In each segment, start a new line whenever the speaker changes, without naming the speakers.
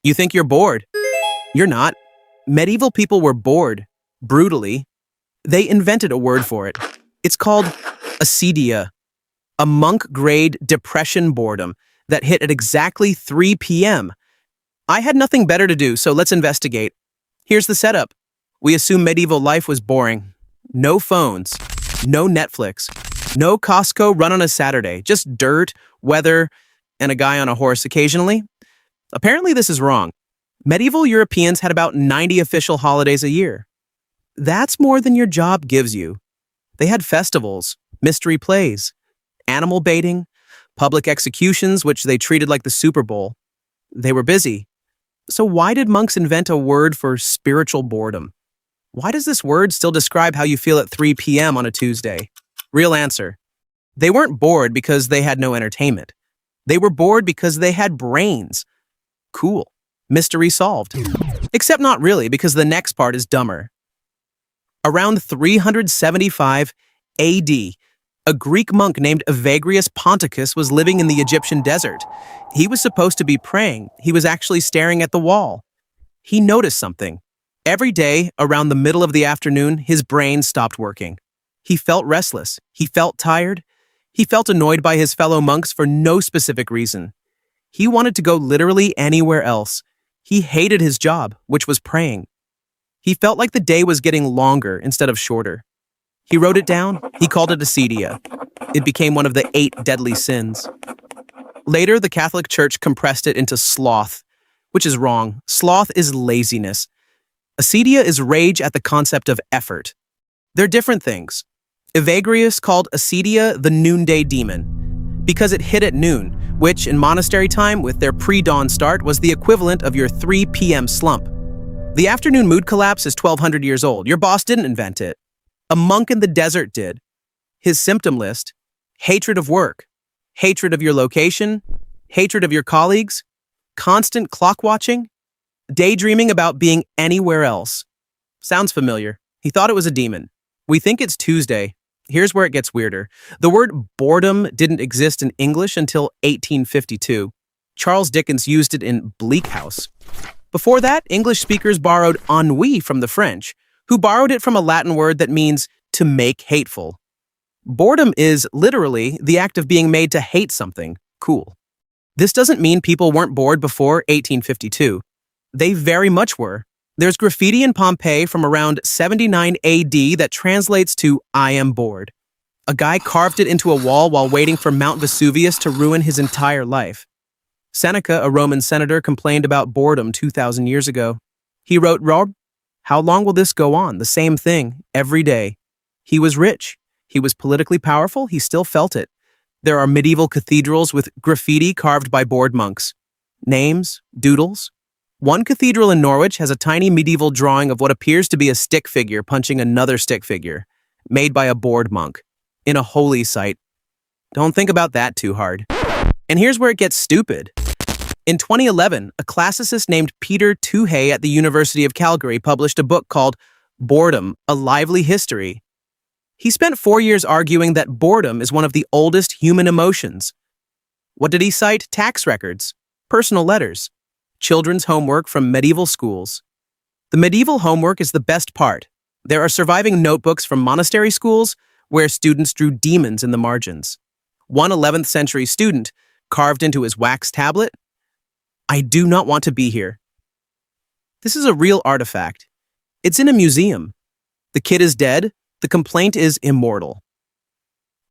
You think you're bored? You're not. Medieval people were bored, brutally. They invented a word for it. It's called Acedia, a monk-grade depression boredom that hit at exactly 3 p.m. I had nothing better to do, so let's investigate. Here's the setup. We assume medieval life was boring. No phones, no Netflix, no Costco run on a Saturday, just dirt, weather, and a guy on a horse occasionally. Apparently this is wrong. Medieval Europeans had about 90 official holidays a year. That's more than your job gives you. They had festivals, mystery plays, animal baiting, public executions, which they treated like the Super Bowl. They were busy. So why did monks invent a word for spiritual boredom? Why does this word still describe how you feel at 3 p.m. on a Tuesday? Real answer. They weren't bored because they had no entertainment. They were bored because they had brains. Cool. Mystery solved. Except not really, because the next part is dumber. Around 375 AD, a Greek monk named Evagrius Ponticus was living in the Egyptian desert. He was supposed to be praying. He was actually staring at the wall. He noticed something. Every day, around the middle of the afternoon, his brain stopped working. He felt restless. He felt tired. He felt annoyed by his fellow monks for no specific reason. He wanted to go literally anywhere else. He hated his job, which was praying. He felt like the day was getting longer instead of shorter. He wrote it down. He called it Acedia. It became one of the 8 deadly sins. Later, the Catholic Church compressed it into sloth, which is wrong. Sloth is laziness. Acedia is rage at the concept of effort. They're different things. Evagrius called Acedia the noonday demon because it hit at noon, which in monastery time with their pre-dawn start was the equivalent of your 3 p.m. slump. The afternoon mood collapse is 1,200 years old. Your boss didn't invent it. A monk in the desert did. His symptom list: hatred of work, hatred of your location, hatred of your colleagues, constant clock watching, daydreaming about being anywhere else. Sounds familiar. He thought it was a demon. We think it's Tuesday. Here's where it gets weirder. The word boredom didn't exist in English until 1852. Charles Dickens used it in Bleak House. Before that, English speakers borrowed ennui from the French, who borrowed it from a Latin word that means to make hateful. Boredom is literally the act of being made to hate something. Cool. This doesn't mean people weren't bored before 1852. They very much were. There's graffiti in Pompeii from around 79 AD that translates to "I am bored." A guy carved it into a wall while waiting for Mount Vesuvius to ruin his entire life. Seneca, a Roman senator, complained about boredom 2,000 years ago. He wrote, "Rob, how long will this go on? The same thing, every day." He was rich. He was politically powerful. He still felt it. There are medieval cathedrals with graffiti carved by bored monks. Names, doodles. One cathedral in Norwich has a tiny medieval drawing of what appears to be a stick figure punching another stick figure, made by a bored monk, in a holy site. Don't think about that too hard. And here's where it gets stupid. In 2011, a classicist named Peter Toohey at the University of Calgary published a book called Boredom, A Lively History. He spent 4 years arguing that boredom is one of the oldest human emotions. What did he cite? Tax records, personal letters, children's homework from medieval schools. The medieval homework is the best part. There are surviving notebooks from monastery schools where students drew demons in the margins. One 11th century student carved into his wax tablet, "I do not want to be here." This is a real artifact. It's in a museum. The kid is dead. The complaint is immortal.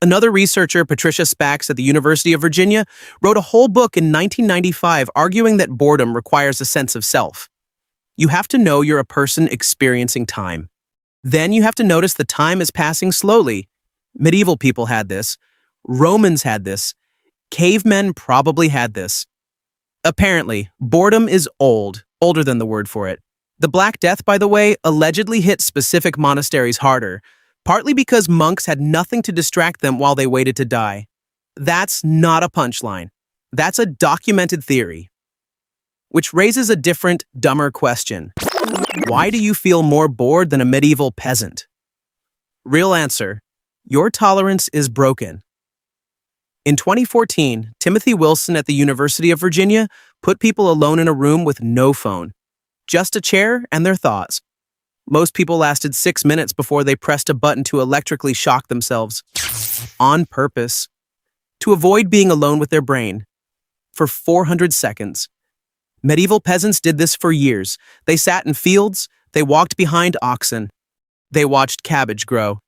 Another researcher, Patricia Spacks at the University of Virginia, wrote a whole book in 1995 arguing that boredom requires a sense of self. You have to know you're a person experiencing time. Then you have to notice the time is passing slowly. Medieval people had this. Romans had this. Cavemen probably had this. Apparently, boredom is old, older than the word for it. The Black Death, by the way, allegedly hit specific monasteries harder, partly because monks had nothing to distract them while they waited to die. That's not a punchline. That's a documented theory. Which raises a different, dumber question. Why do you feel more bored than a medieval peasant? Real answer: your tolerance is broken. In 2014, Timothy Wilson at the University of Virginia Put people alone in a room with no phone, just a chair and their thoughts. Most people lasted 6 minutes before they pressed a button to electrically shock themselves. On purpose. To avoid being alone with their brain. For 400 seconds. Medieval peasants did this for years. They sat in fields, they walked behind oxen. They watched cabbage grow.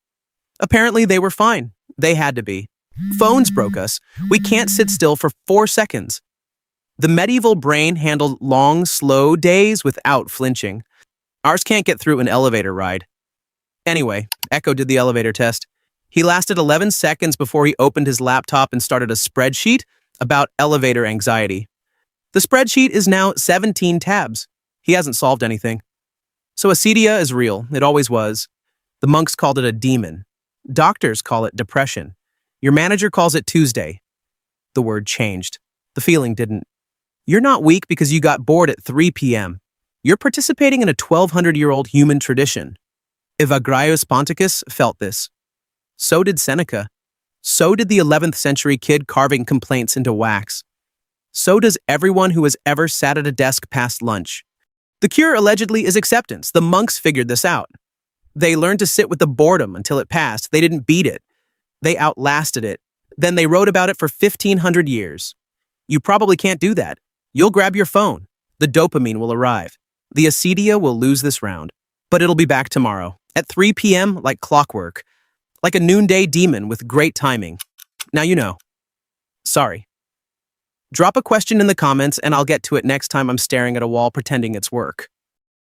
Apparently they were fine. They had to be. Phones broke us. We can't sit still for 4 seconds. The medieval brain handled long, slow days without flinching. Ours can't get through an elevator ride. Anyway, Echo did the elevator test. He lasted 11 seconds before he opened his laptop and started a spreadsheet about elevator anxiety. The spreadsheet is now 17 tabs. He hasn't solved anything. So Acedia is real. It always was. The monks called it a demon. Doctors call it depression. Your manager calls it Tuesday. The word changed. The feeling didn't. You're not weak because you got bored at 3 p.m. You're participating in a 1,200-year-old human tradition. Evagrius Ponticus felt this. So did Seneca. So did the 11th century kid carving complaints into wax. So does everyone who has ever sat at a desk past lunch. The cure allegedly is acceptance. The monks figured this out. They learned to sit with the boredom until it passed. They didn't beat it. They outlasted it. Then they wrote about it for 1,500 years. You probably can't do that. You'll grab your phone. The dopamine will arrive. The acedia will lose this round. But it'll be back tomorrow, at 3 p.m. like clockwork. Like a noonday demon with great timing. Now you know. Sorry. Drop a question in the comments and I'll get to it next time I'm staring at a wall pretending it's work.